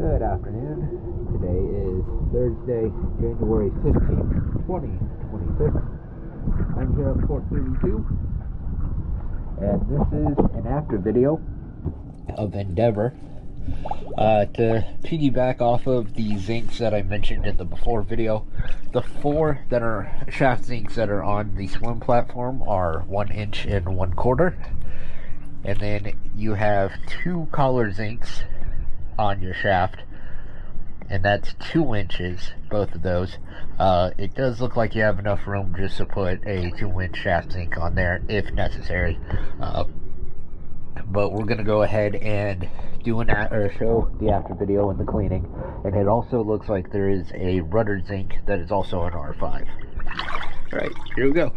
Good afternoon. Today is Thursday, January 15th, 2026. I'm here at Port 32, and this is an after video of Endeavor. To piggyback off of the zincs that I mentioned in the before video, the four that are shaft zincs that are on the swim platform are 1 inch and 1/4. And then you have 2 collar zincs on your shaft, and that's 2 inches, both of those. It does look like you have enough room just to put a 2-inch shaft zinc on there if necessary. But we're going to go ahead and show the after video and the cleaning. And it also looks like there is a rudder zinc that is also an R5. Alright, here we go.